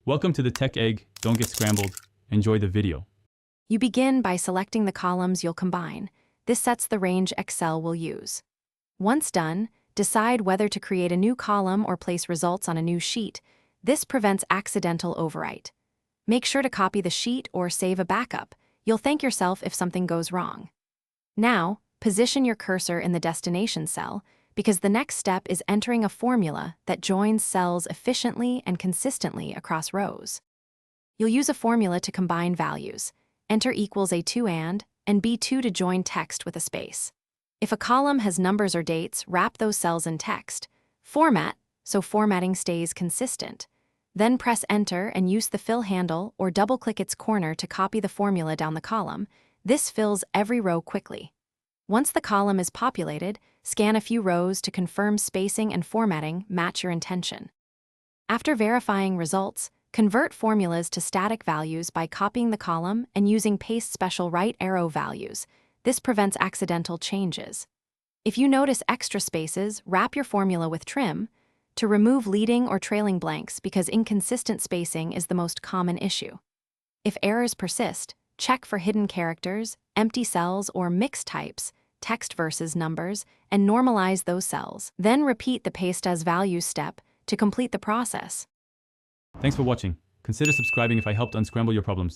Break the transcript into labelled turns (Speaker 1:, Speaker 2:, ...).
Speaker 1: Welcome to the Tech Egg. Don't get scrambled. Enjoy the video.
Speaker 2: You begin by selecting the columns you'll combine. This sets the range Excel will use. Once done, decide whether to create a new column or place results on a new sheet. This prevents accidental overwrite. Make sure to copy the sheet or save a backup. You'll thank yourself if something goes wrong. Now, position your cursor in the destination cell, because the next step is entering a formula that joins cells efficiently and consistently across rows. You'll use a formula to combine values. Enter equals A2 and B2 to join text with a space. If a column has numbers or dates, wrap those cells in text. Format, so formatting stays consistent. Then press Enter and use the fill handle or double-click its corner to copy the formula down the column. This fills every row quickly. Once the column is populated, scan a few rows to confirm spacing and formatting match your intention. After verifying results, convert formulas to static values by copying the column and using paste special right arrow values. This prevents accidental changes. If you notice extra spaces, wrap your formula with trim to remove leading or trailing blanks because inconsistent spacing is the most common issue. If errors persist, check for hidden characters, empty cells, or mixed types, text versus numbers, and normalize those cells. Then repeat the paste as values step to complete the process.
Speaker 1: Thanks for watching. Consider subscribing if I helped unscramble your problems.